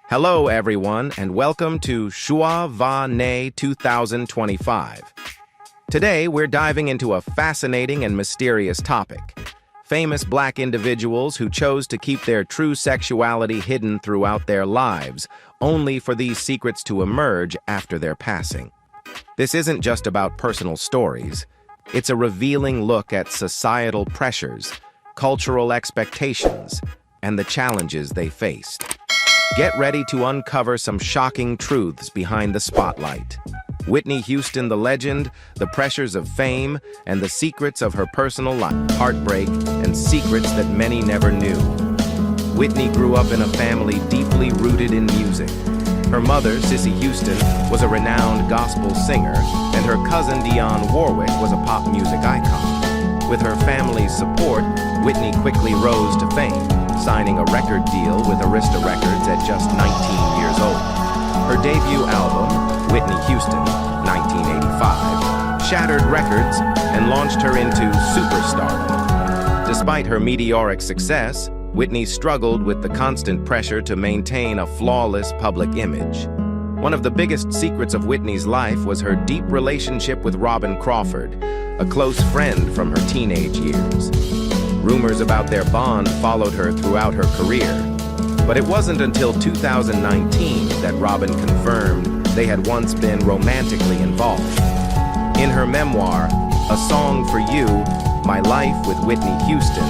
Hello, everyone, and welcome to Shua Va Ne 2025. Today, we're diving into a fascinating and mysterious topic. Famous Black individuals who chose to keep their true sexuality hidden throughout their lives, only for these secrets to emerge after their passing. This isn't just about personal stories. It's a revealing look at societal pressures, cultural expectations, and the challenges they faced. Get ready to uncover some shocking truths behind the spotlight. Whitney Houston, the legend, the pressures of fame, and the secrets of her personal life, heartbreak, and secrets that many never knew. Whitney grew up in a family deeply rooted in music. Her mother, Cissy Houston, was a renowned gospel singer, and her cousin Dionne Warwick was a pop music icon. With her family's support, Whitney quickly rose to fame, signing a record deal with Arista Records at just 19 years old. Her debut album, Whitney Houston, 1985, shattered records and launched her into superstardom. Despite her meteoric success, Whitney struggled with the constant pressure to maintain a flawless public image. One of the biggest secrets of Whitney's life was her deep relationship with Robin Crawford, a close friend from her teenage years. Rumors about their bond followed her throughout her career, but it wasn't until 2019 that Robin confirmed they had once been romantically involved. In her memoir, A Song for You, My Life with Whitney Houston,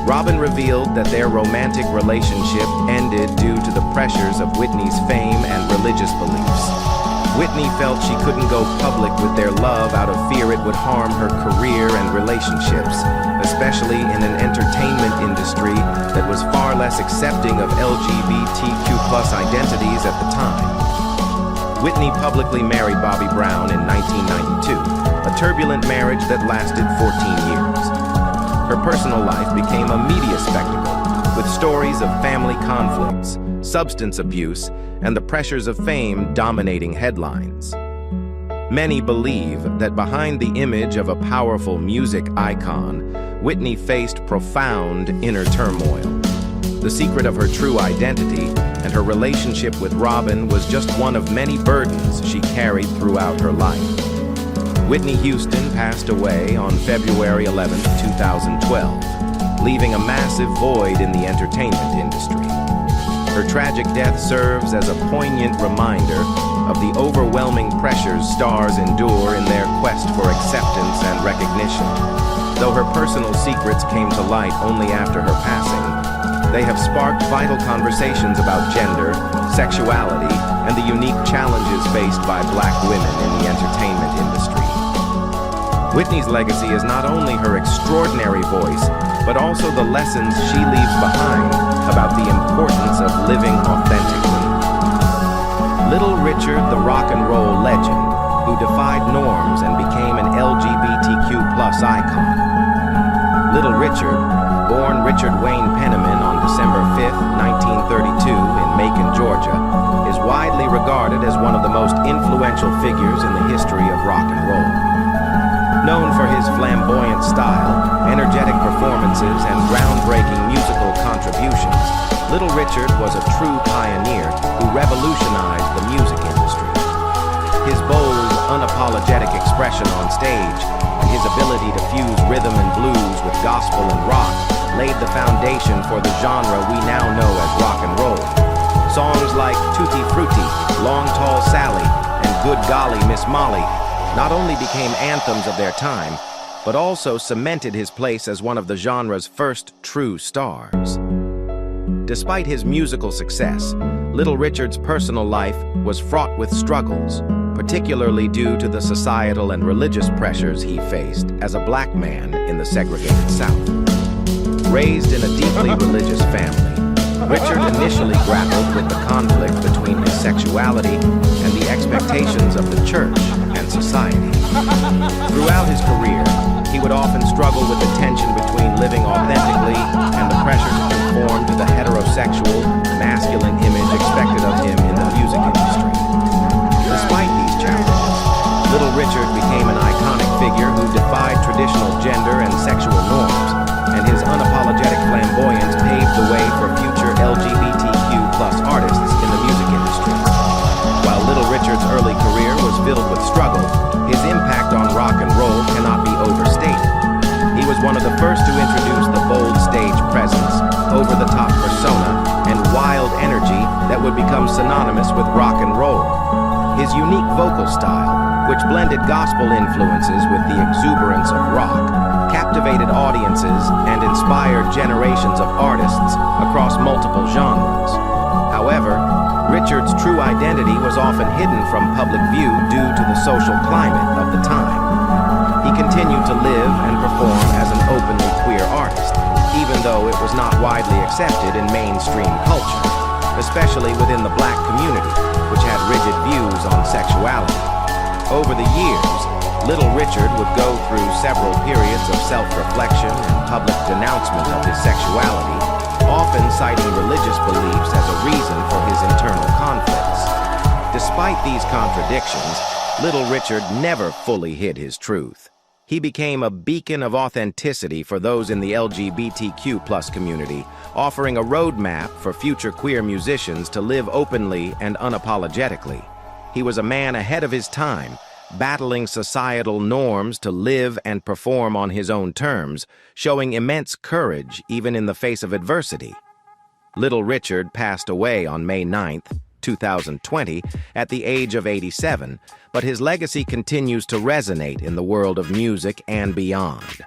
Robin revealed that their romantic relationship ended due to the pressures of Whitney's fame and religious beliefs. Whitney felt she couldn't go public with their love out of fear it would harm her career and relationships, especially in an entertainment industry that was far less accepting of LGBTQ+ identities at the time. Whitney publicly married Bobby Brown in 1992, a turbulent marriage that lasted 14 years. Her personal life became a media spectacle, with stories of family conflicts, substance abuse, and the pressures of fame dominating headlines. Many believe that behind the image of a powerful music icon, Whitney faced profound inner turmoil. The secret of her true identity and her relationship with Robin was just one of many burdens she carried throughout her life. Whitney Houston passed away on February 11, 2012, leaving a massive void in the entertainment industry. Her tragic death serves as a poignant reminder of the overwhelming pressures stars endure in their quest for acceptance and recognition. Though her personal secrets came to light only after her passing, they have sparked vital conversations about gender, sexuality, and the unique challenges faced by Black women in the entertainment industry. Whitney's legacy is not only her extraordinary voice, but also the lessons she leaves behind about the importance of living authentically. Little Richard, the rock and roll legend, who defied norms and became an LGBTQ+ icon. Little Richard, born Richard Wayne Penniman on December 5, 1932 in Macon, Georgia, is widely regarded as one of the most influential figures in the history of rock and roll. Known for his flamboyant style, energetic performances, and groundbreaking musical contributions, Little Richard was a true pioneer who revolutionized the music industry. His bold, unapologetic expression on stage and his ability to fuse rhythm and blues with gospel and rock laid the foundation for the genre we now know as rock and roll. Songs like Tutti Frutti, Long Tall Sally, and Good Golly Miss Molly not only became anthems of their time, but also cemented his place as one of the genre's first true stars. Despite his musical success, Little Richard's personal life was fraught with struggles, particularly due to the societal and religious pressures he faced as a Black man in the segregated South. Raised in a deeply religious family, Richard initially grappled with the conflict between his sexuality and the expectations of the church and society. Throughout his career, he would often struggle with the tension between living authentically and the pressure to conform to the heterosexual, masculine image expected of him in the music industry. Despite these challenges, Little Richard became an iconic figure who defied traditional gender and sexual norms, and his unapologetic flamboyance paved the way for future LGBTQ+ artists in the music one of the first to introduce the bold stage presence, over-the-top persona, and wild energy that would become synonymous with rock and roll. His unique vocal style, which blended gospel influences with the exuberance of rock, captivated audiences and inspired generations of artists across multiple genres. However, Richard's true identity was often hidden from public view due to the social climate of the time. He continued to live and perform as an openly queer artist, even though it was not widely accepted in mainstream culture, especially within the black community, which had rigid views on sexuality. Over the years, Little Richard would go through several periods of self-reflection and public denouncement of his sexuality, often citing religious beliefs as a reason for his internal conflicts. Despite these contradictions, Little Richard never fully hid his truth. He became a beacon of authenticity for those in the LGBTQ+ community, offering a roadmap for future queer musicians to live openly and unapologetically. He was a man ahead of his time, battling societal norms to live and perform on his own terms, showing immense courage even in the face of adversity. Little Richard passed away on May 9th, 2020, at the age of 87, but his legacy continues to resonate in the world of music and beyond.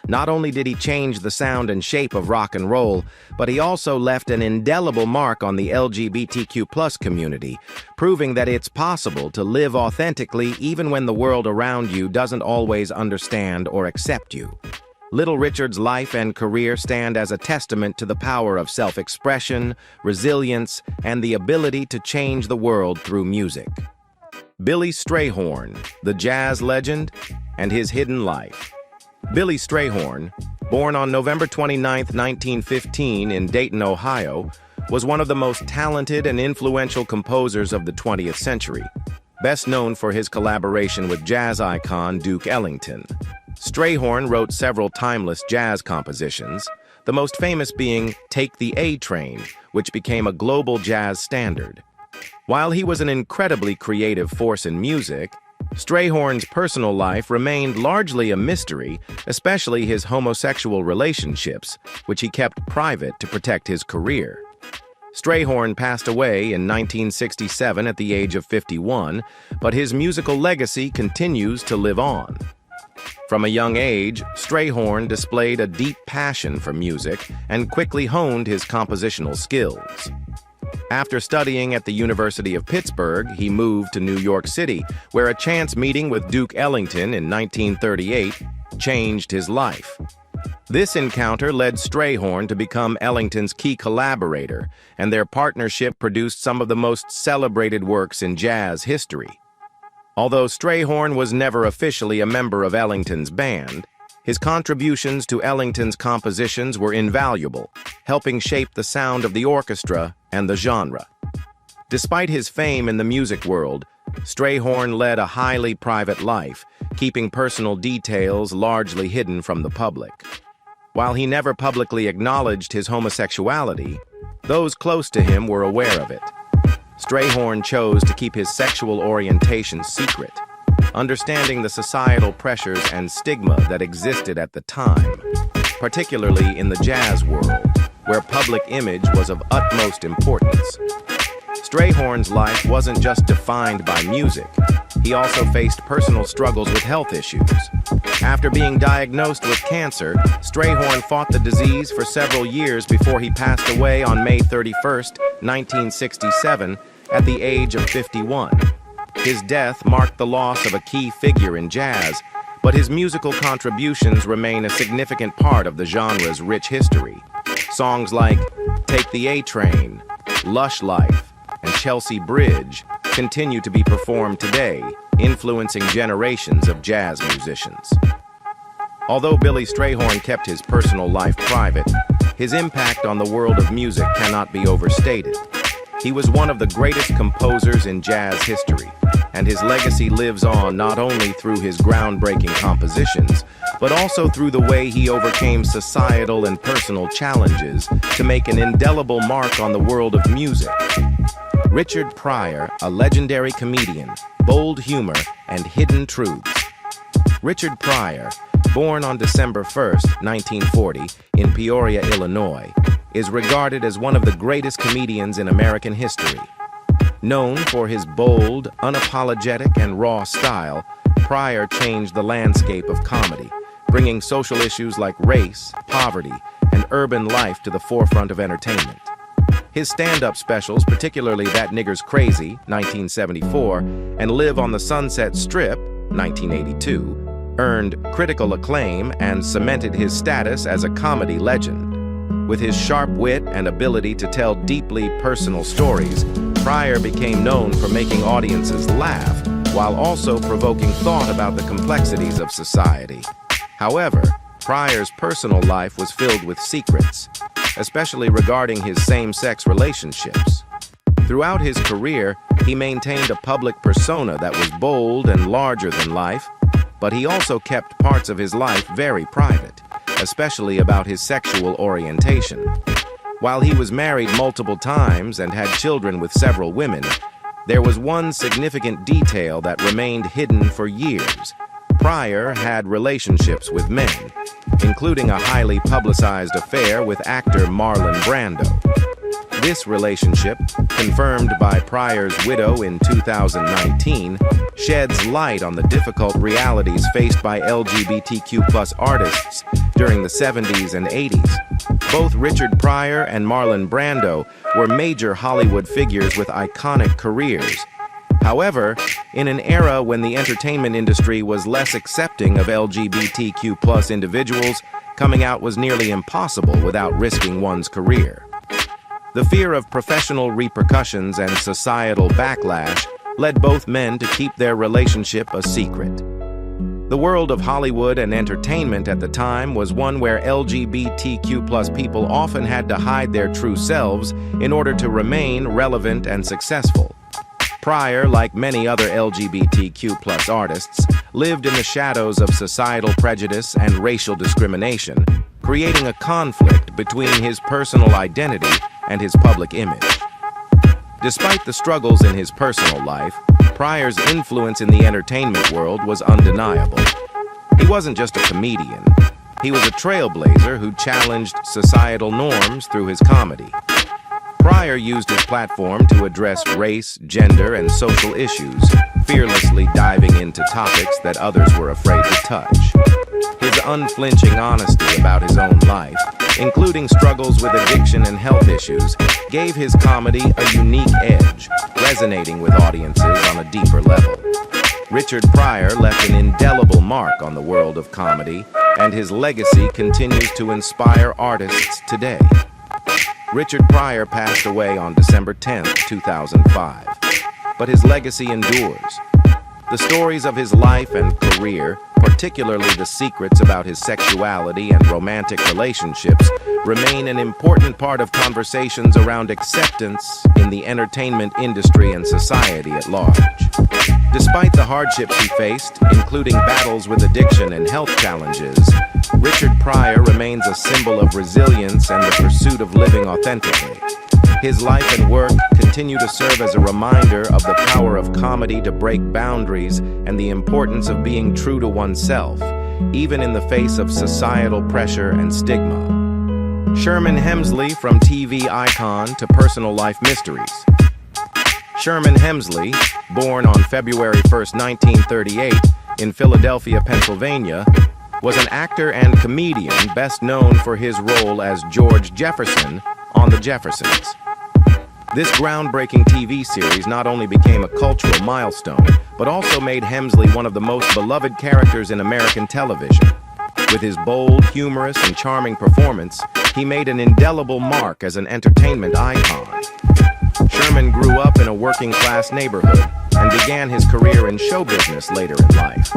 Not only did he change the sound and shape of rock and roll, but he also left an indelible mark on the LGBTQ+ community, proving that it's possible to live authentically even when the world around you doesn't always understand or accept you. Little Richard's life and career stand as a testament to the power of self-expression, resilience, and the ability to change the world through music. Billy Strayhorn, the jazz legend, and his hidden life. Billy Strayhorn, born on November 29, 1915 in Dayton, Ohio, was one of the most talented and influential composers of the 20th century, best known for his collaboration with jazz icon Duke Ellington. Strayhorn wrote several timeless jazz compositions, the most famous being Take the A Train, which became a global jazz standard. While he was an incredibly creative force in music, Strayhorn's personal life remained largely a mystery, especially his homosexual relationships, which he kept private to protect his career. Strayhorn passed away in 1967 at the age of 51, but his musical legacy continues to live on. From a young age, Strayhorn displayed a deep passion for music and quickly honed his compositional skills. After studying at the University of Pittsburgh, he moved to New York City, where a chance meeting with Duke Ellington in 1938 changed his life. This encounter led Strayhorn to become Ellington's key collaborator, and their partnership produced some of the most celebrated works in jazz history. Although Strayhorn was never officially a member of Ellington's band, his contributions to Ellington's compositions were invaluable, helping shape the sound of the orchestra and the genre. Despite his fame in the music world, Strayhorn led a highly private life, keeping personal details largely hidden from the public. While he never publicly acknowledged his homosexuality, those close to him were aware of it. Strayhorn chose to keep his sexual orientation secret, understanding the societal pressures and stigma that existed at the time, particularly in the jazz world, where public image was of utmost importance. Strayhorn's life wasn't just defined by music. He also faced personal struggles with health issues. After being diagnosed with cancer, Strayhorn fought the disease for several years before he passed away on May 31, 1967, at the age of 51. His death marked the loss of a key figure in jazz, but his musical contributions remain a significant part of the genre's rich history. Songs like Take the A Train, Lush Life, and Chelsea Bridge continue to be performed today, influencing generations of jazz musicians. Although Billy Strayhorn kept his personal life private, his impact on the world of music cannot be overstated. He was one of the greatest composers in jazz history, and his legacy lives on not only through his groundbreaking compositions, but also through the way he overcame societal and personal challenges to make an indelible mark on the world of music. Richard Pryor, a legendary comedian, bold humor, and hidden truths. Richard Pryor, born on December 1st, 1940, in Peoria, Illinois, is regarded as one of the greatest comedians in American history. Known for his bold, unapologetic, and raw style, Pryor changed the landscape of comedy, bringing social issues like race, poverty, and urban life to the forefront of entertainment. His stand-up specials, particularly That Nigger's Crazy, 1974, and Live on the Sunset Strip, 1982, earned critical acclaim and cemented his status as a comedy legend. With his sharp wit and ability to tell deeply personal stories, Pryor became known for making audiences laugh while also provoking thought about the complexities of society. However, Pryor's personal life was filled with secrets, especially regarding his same-sex relationships. Throughout his career, he maintained a public persona that was bold and larger than life, but he also kept parts of his life very private, especially about his sexual orientation. While he was married multiple times and had children with several women, there was one significant detail that remained hidden for years. Pryor had relationships with men, including a highly publicized affair with actor Marlon Brando. This relationship, confirmed by Pryor's widow in 2019, sheds light on the difficult realities faced by LGBTQ+ artists during the 70s and 80s. Both Richard Pryor and Marlon Brando were major Hollywood figures with iconic careers. However, in an era when the entertainment industry was less accepting of LGBTQ+ individuals, coming out was nearly impossible without risking one's career. The fear of professional repercussions and societal backlash led both men to keep their relationship a secret. The world of Hollywood and entertainment at the time was one where LGBTQ+ people often had to hide their true selves in order to remain relevant and successful. Pryor, like many other LGBTQ+ artists, lived in the shadows of societal prejudice and racial discrimination, creating a conflict between his personal identity and his public image. Despite the struggles in his personal life, Pryor's influence in the entertainment world was undeniable. He wasn't just a comedian. He was a trailblazer who challenged societal norms through his comedy. Pryor used his platform to address race, gender, and social issues, fearlessly diving into topics that others were afraid to touch. His unflinching honesty about his own life, including struggles with addiction and health issues, gave his comedy a unique edge, resonating with audiences on a deeper level. Richard Pryor left an indelible mark on the world of comedy, and his legacy continues to inspire artists today. Richard Pryor passed away on December 10, 2005, but his legacy endures. The stories of his life and career, particularly the secrets about his sexuality and romantic relationships, remain an important part of conversations around acceptance in the entertainment industry and society at large. Despite the hardships he faced, including battles with addiction and health challenges, Richard Pryor remains a symbol of resilience and the pursuit of living authentically. His life and work continue to serve as a reminder of the power of comedy to break boundaries and the importance of being true to oneself, even in the face of societal pressure and stigma. Sherman Hemsley, from TV icon to personal life mysteries. Sherman Hemsley, born on February 1, 1938, in Philadelphia, Pennsylvania, was an actor and comedian best known for his role as George Jefferson on The Jeffersons. This groundbreaking TV series not only became a cultural milestone, but also made Hemsley one of the most beloved characters in American television. With his bold, humorous, and charming performance, he made an indelible mark as an entertainment icon. Sherman grew up in a working-class neighborhood and began his career in show business later in life.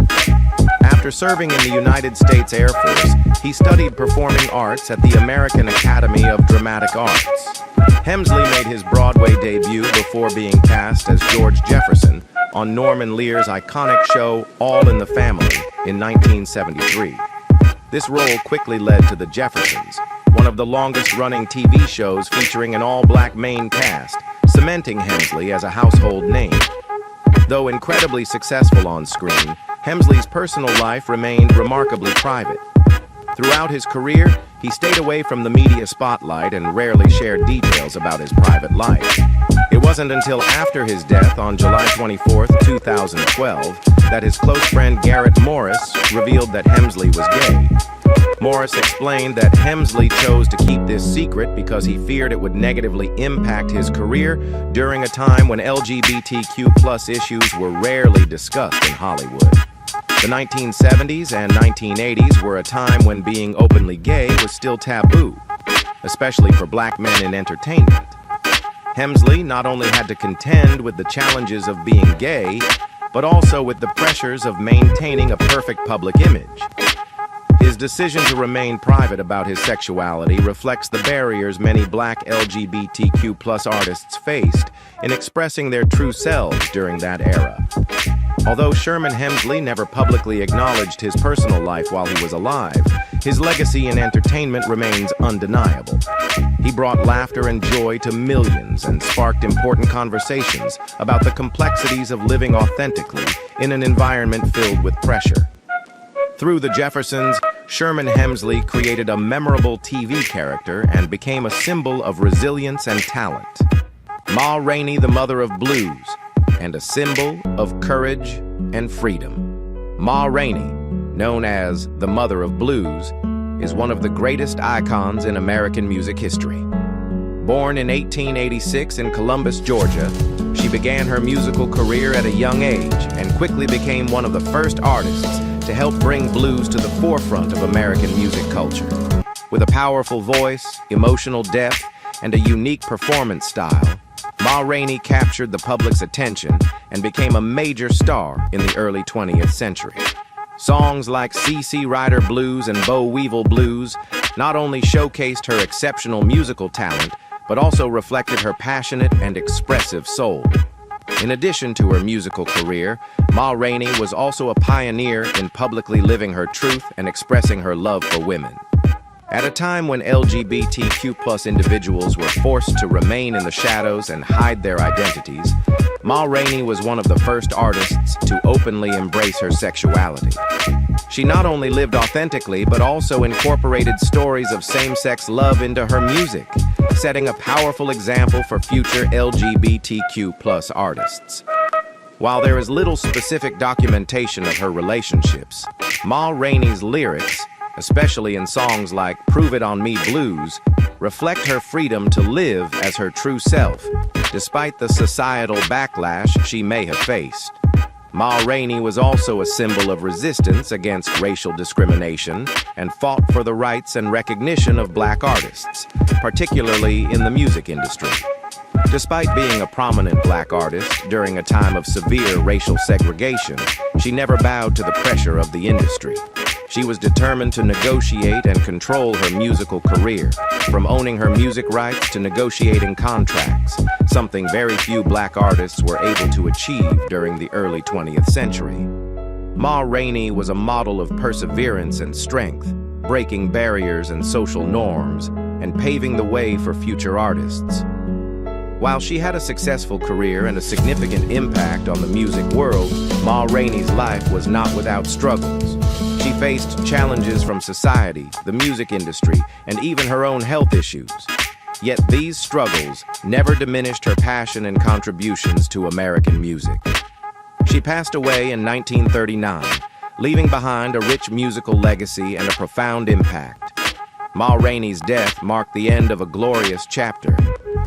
After serving in the United States Air Force, he studied performing arts at the American Academy of Dramatic Arts. Hemsley made his Broadway debut before being cast as George Jefferson on Norman Lear's iconic show All in the Family in 1973. This role quickly led to The Jeffersons, one of the longest-running TV shows featuring an all-black main cast, cementing Hemsley as a household name. Though incredibly successful on screen, Hemsley's personal life remained remarkably private. Throughout his career, he stayed away from the media spotlight and rarely shared details about his private life. It wasn't until after his death on July 24, 2012, that his close friend Garrett Morris revealed that Hemsley was gay. Morris explained that Hemsley chose to keep this secret because he feared it would negatively impact his career during a time when LGBTQ+ issues were rarely discussed in Hollywood. The 1970s and 1980s were a time when being openly gay was still taboo, especially for black men in entertainment. Hemsley not only had to contend with the challenges of being gay, but also with the pressures of maintaining a perfect public image. His decision to remain private about his sexuality reflects the barriers many black LGBTQ+ artists faced in expressing their true selves during that era. Although Sherman Hemsley never publicly acknowledged his personal life while he was alive, his legacy in entertainment remains undeniable. He brought laughter and joy to millions and sparked important conversations about the complexities of living authentically in an environment filled with pressure. Through The Jeffersons, Sherman Hemsley created a memorable TV character and became a symbol of resilience and talent. Ma Rainey, the mother of blues, and a symbol of courage and freedom. Ma Rainey, known as the Mother of Blues, is one of the greatest icons in American music history. Born in 1886 in Columbus, Georgia, she began her musical career at a young age and quickly became one of the first artists to help bring blues to the forefront of American music culture. With a powerful voice, emotional depth, and a unique performance style, Ma Rainey captured the public's attention and became a major star in the early 20th century. Songs like C.C. Rider Blues and Boll Weevil Blues not only showcased her exceptional musical talent, but also reflected her passionate and expressive soul. In addition to her musical career, Ma Rainey was also a pioneer in publicly living her truth and expressing her love for women. At a time when LGBTQ+ individuals were forced to remain in the shadows and hide their identities, Ma Rainey was one of the first artists to openly embrace her sexuality. She not only lived authentically, but also incorporated stories of same-sex love into her music, setting a powerful example for future LGBTQ+ artists. While there is little specific documentation of her relationships, Ma Rainey's lyrics, especially in songs like Prove It On Me Blues, reflect her freedom to live as her true self, despite the societal backlash she may have faced. Ma Rainey was also a symbol of resistance against racial discrimination and fought for the rights and recognition of black artists, particularly in the music industry. Despite being a prominent black artist during a time of severe racial segregation, she never bowed to the pressure of the industry. She was determined to negotiate and control her musical career, from owning her music rights to negotiating contracts, something very few black artists were able to achieve during the early 20th century. Ma Rainey was a model of perseverance and strength, breaking barriers and social norms, and paving the way for future artists. While she had a successful career and a significant impact on the music world, Ma Rainey's life was not without struggles. She faced challenges from society, the music industry, and even her own health issues. Yet these struggles never diminished her passion and contributions to American music. She passed away in 1939, leaving behind a rich musical legacy and a profound impact. Ma Rainey's death marked the end of a glorious chapter,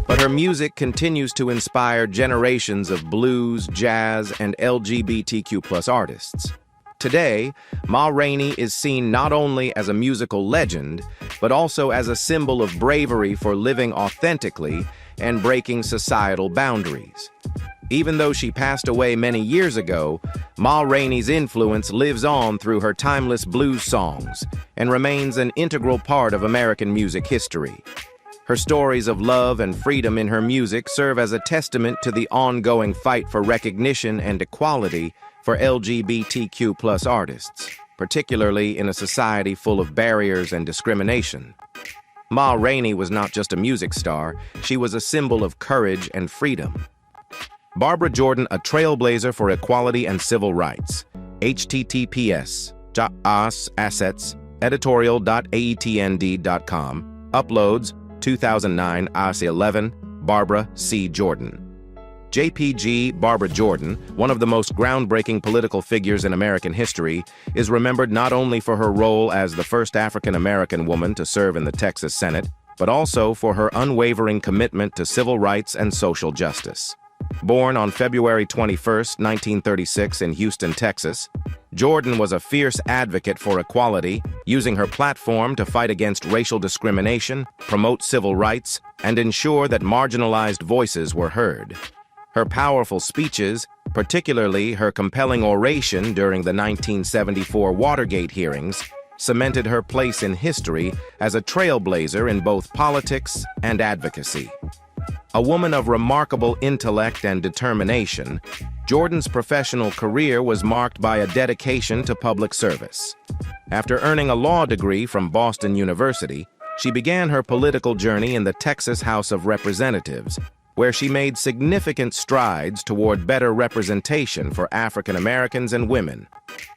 but her music continues to inspire generations of blues, jazz, and LGBTQ+ artists. Today, Ma Rainey is seen not only as a musical legend, but also as a symbol of bravery for living authentically and breaking societal boundaries. Even though she passed away many years ago, Ma Rainey's influence lives on through her timeless blues songs and remains an integral part of American music history. Her stories of love and freedom in her music serve as a testament to the ongoing fight for recognition and equality for LGBTQ+ artists, particularly in a society full of barriers and discrimination. Ma Rainey was not just a music star, she was a symbol of courage and freedom. Barbara Jordan, a trailblazer for equality and civil rights. https assets editorial.aetnd.com. Uploads 2009 11 Barbara C. Jordan. JPG Barbara Jordan, one of the most groundbreaking political figures in American history, is remembered not only for her role as the first African-American woman to serve in the Texas Senate, but also for her unwavering commitment to civil rights and social justice. Born on February 21, 1936 in Houston, Texas, Jordan was a fierce advocate for equality, using her platform to fight against racial discrimination, promote civil rights, and ensure that marginalized voices were heard. Her powerful speeches, particularly her compelling oration during the 1974 Watergate hearings, cemented her place in history as a trailblazer in both politics and advocacy. A woman of remarkable intellect and determination, Jordan's professional career was marked by a dedication to public service. After earning a law degree from Boston University, she began her political journey in the Texas House of Representatives, where she made significant strides toward better representation for African Americans and women.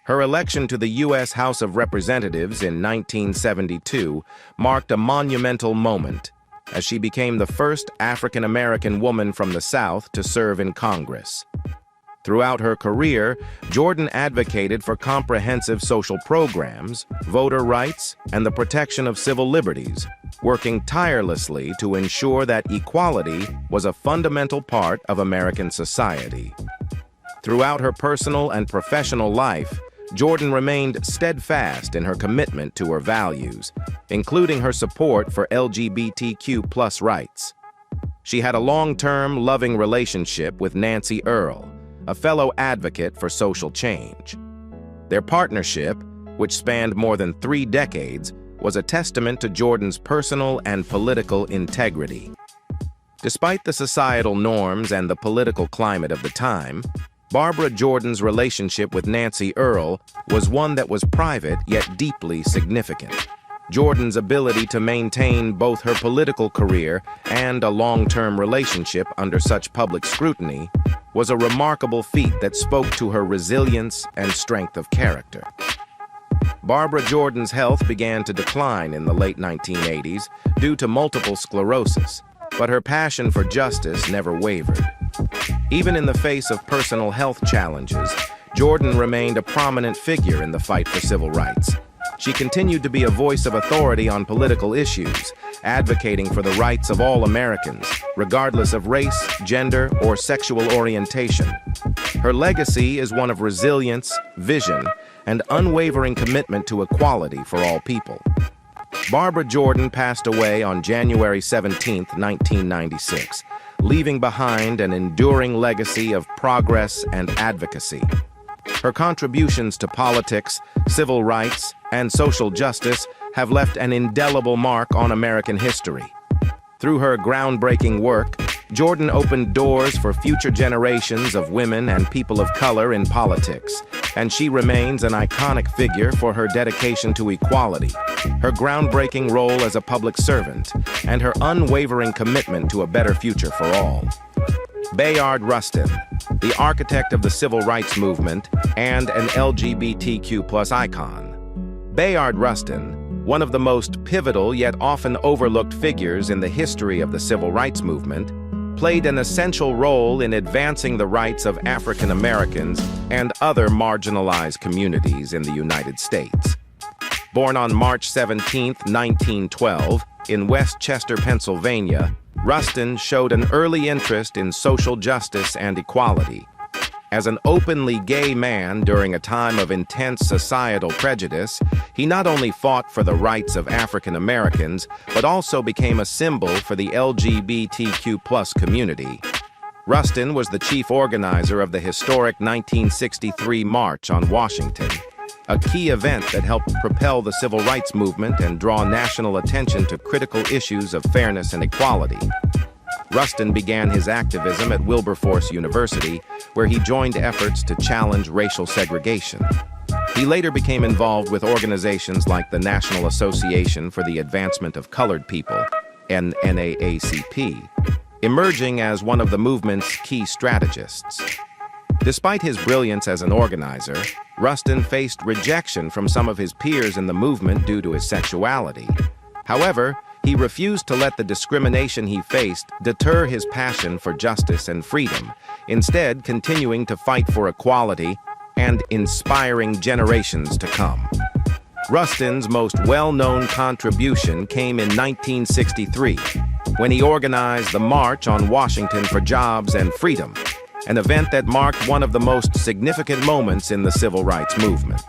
Her election to the U.S. House of Representatives in 1972 marked a monumental moment, as she became the first African American woman from the South to serve in Congress. Throughout her career, Jordan advocated for comprehensive social programs, voter rights, and the protection of civil liberties, working tirelessly to ensure that equality was a fundamental part of American society. Throughout her personal and professional life, Jordan remained steadfast in her commitment to her values, including her support for LGBTQ+ rights. She had a long-term, loving relationship with Nancy Earl, a fellow advocate for social change. Their partnership, which spanned more than 3 decades, was a testament to Jordan's personal and political integrity. Despite the societal norms and the political climate of the time, Barbara Jordan's relationship with Nancy Earl was one that was private yet deeply significant. Jordan's ability to maintain both her political career and a long-term relationship under such public scrutiny was a remarkable feat that spoke to her resilience and strength of character. Barbara Jordan's health began to decline in the late 1980s due to multiple sclerosis, but her passion for justice never wavered. Even in the face of personal health challenges, Jordan remained a prominent figure in the fight for civil rights. She continued to be a voice of authority on political issues, advocating for the rights of all Americans, regardless of race, gender, or sexual orientation. Her legacy is one of resilience, vision, and unwavering commitment to equality for all people. Barbara Jordan passed away on January 17, 1996, leaving behind an enduring legacy of progress and advocacy. Her contributions to politics, civil rights, and social justice have left an indelible mark on American history. Through her groundbreaking work, Jordan opened doors for future generations of women and people of color in politics, and she remains an iconic figure for her dedication to equality, her groundbreaking role as a public servant, and her unwavering commitment to a better future for all. Bayard Rustin, the architect of the civil rights movement and an LGBTQ+ icon. Bayard Rustin, one of the most pivotal yet often overlooked figures in the history of the civil rights movement, played an essential role in advancing the rights of African Americans and other marginalized communities in the United States. Born on March 17, 1912, in West Chester, Pennsylvania, Rustin showed an early interest in social justice and equality. As an openly gay man during a time of intense societal prejudice, he not only fought for the rights of African Americans, but also became a symbol for the LGBTQ+ community. Rustin was the chief organizer of the historic 1963 March on Washington, a key event that helped propel the civil rights movement and draw national attention to critical issues of fairness and equality. Rustin began his activism at Wilberforce University, where he joined efforts to challenge racial segregation. He later became involved with organizations like the National Association for the Advancement of Colored People, NAACP, emerging as one of the movement's key strategists. Despite his brilliance as an organizer, Rustin faced rejection from some of his peers in the movement due to his sexuality. However, he refused to let the discrimination he faced deter his passion for justice and freedom, instead continuing to fight for equality and inspiring generations to come. Rustin's most well-known contribution came in 1963, when he organized the March on Washington for Jobs and Freedom, an event that marked one of the most significant moments in the civil rights movement.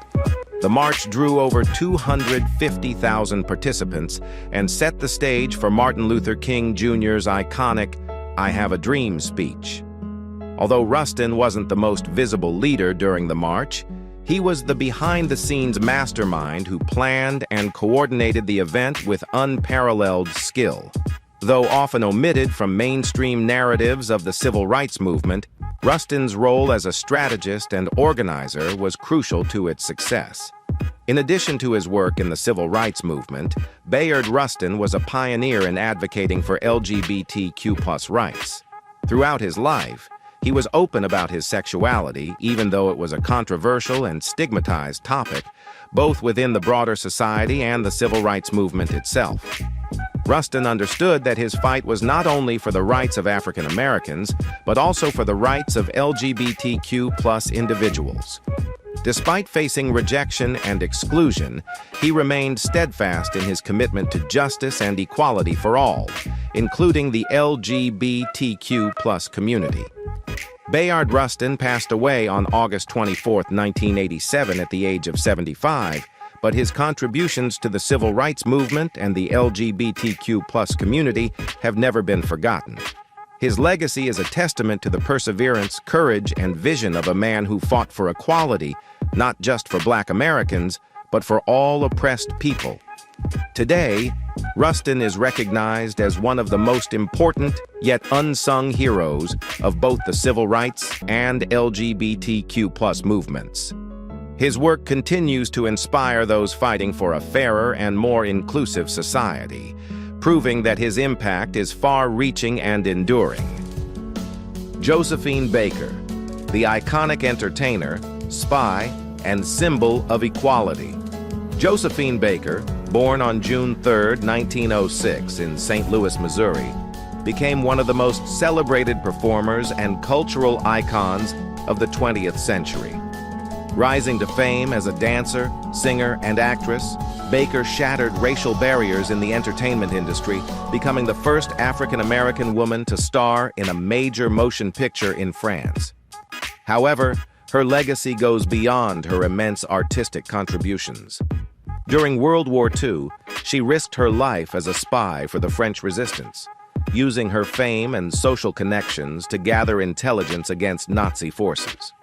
The march drew over 250,000 participants and set the stage for Martin Luther King Jr.'s iconic "I Have a Dream" speech. Although Rustin wasn't the most visible leader during the march, he was the behind-the-scenes mastermind who planned and coordinated the event with unparalleled skill. Though often omitted from mainstream narratives of the civil rights movement, Rustin's role as a strategist and organizer was crucial to its success. In addition to his work in the civil rights movement, Bayard Rustin was a pioneer in advocating for LGBTQ+ rights. Throughout his life, he was open about his sexuality, even though it was a controversial and stigmatized topic, both within the broader society and the civil rights movement itself. Rustin understood that his fight was not only for the rights of African Americans, but also for the rights of LGBTQ+ individuals. Despite facing rejection and exclusion, he remained steadfast in his commitment to justice and equality for all, including the LGBTQ+ community. Bayard Rustin passed away on August 24, 1987 at the age of 75, but his contributions to the civil rights movement and the LGBTQ+ community have never been forgotten. His legacy is a testament to the perseverance, courage, and vision of a man who fought for equality, not just for Black Americans, but for all oppressed people. Today, Rustin is recognized as one of the most important yet unsung heroes of both the civil rights and LGBTQ+ movements. His work continues to inspire those fighting for a fairer and more inclusive society, proving that his impact is far-reaching and enduring. Josephine Baker, the iconic entertainer, spy, and symbol of equality. Josephine Baker, born on June 3, 1906 in St. Louis, Missouri, became one of the most celebrated performers and cultural icons of the 20th century. Rising to fame as a dancer, singer, and actress, Baker shattered racial barriers in the entertainment industry, becoming the first African-American woman to star in a major motion picture in France. However, her legacy goes beyond her immense artistic contributions. During World War II, she risked her life as a spy for the French resistance, using her fame and social connections to gather intelligence against Nazi forces.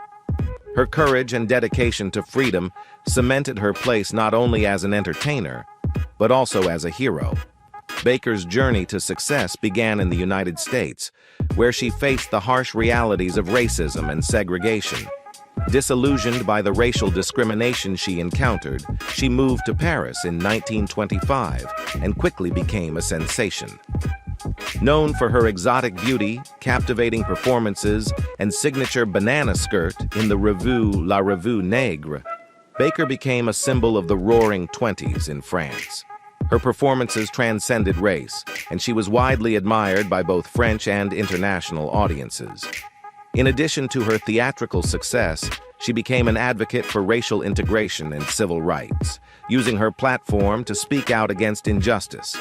Her courage and dedication to freedom cemented her place not only as an entertainer, but also as a hero. Baker's journey to success began in the United States, where she faced the harsh realities of racism and segregation. Disillusioned by the racial discrimination she encountered, she moved to Paris in 1925 and quickly became a sensation. Known for her exotic beauty, captivating performances, and signature banana skirt in the revue La Revue Nègre, Baker became a symbol of the Roaring Twenties in France. Her performances transcended race, and she was widely admired by both French and international audiences. In addition to her theatrical success, she became an advocate for racial integration and civil rights, using her platform to speak out against injustice.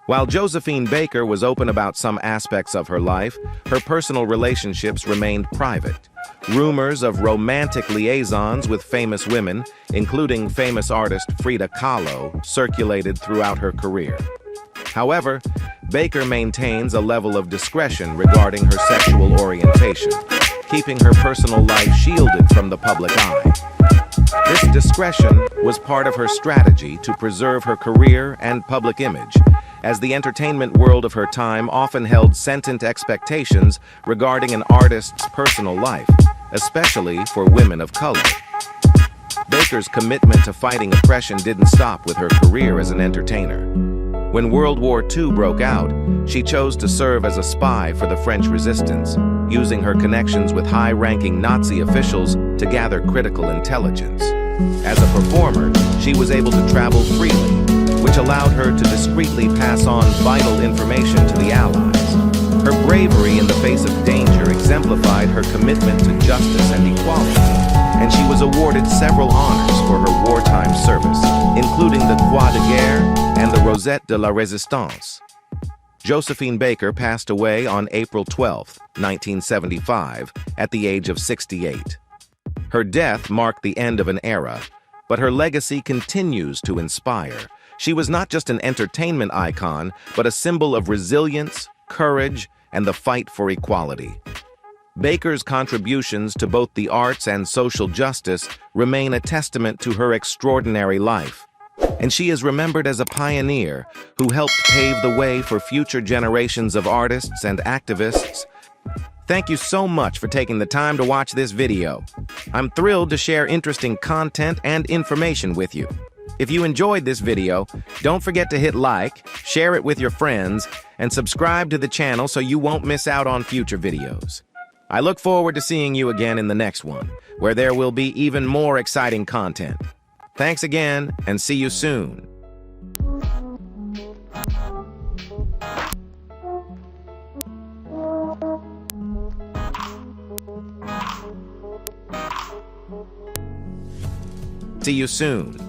While Josephine Baker was open about some aspects of her life, her personal relationships remained private. Rumors of romantic liaisons with famous women, including famous artist Frida Kahlo, circulated throughout her career. However, Baker maintains a level of discretion regarding her sexual orientation, keeping her personal life shielded from the public eye. This discretion was part of her strategy to preserve her career and public image, as the entertainment world of her time often held sentient expectations regarding an artist's personal life, especially for women of color. Baker's commitment to fighting oppression didn't stop with her career as an entertainer. When World War II broke out, she chose to serve as a spy for the French resistance, using her connections with high-ranking Nazi officials to gather critical intelligence. As a performer, she was able to travel freely, which allowed her to discreetly pass on vital information to the Allies. Her bravery in the face of danger exemplified her commitment to justice and equality, and she was awarded several honors for her wartime service, including the Croix de Guerre and the Rosette de la Résistance. Josephine Baker passed away on April 12, 1975, at the age of 68. Her death marked the end of an era, but her legacy continues to inspire. She was not just an entertainment icon, but a symbol of resilience, courage, and the fight for equality. Baker's contributions to both the arts and social justice remain a testament to her extraordinary life, and she is remembered as a pioneer who helped pave the way for future generations of artists and activists. Thank you so much for taking the time to watch this video. I'm thrilled to share interesting content and information with you. If you enjoyed this video, don't forget to hit like, share it with your friends, and subscribe to the channel so you won't miss out on future videos. I look forward to seeing you again in the next one, where there will be even more exciting content. Thanks again, and see you soon. See you soon.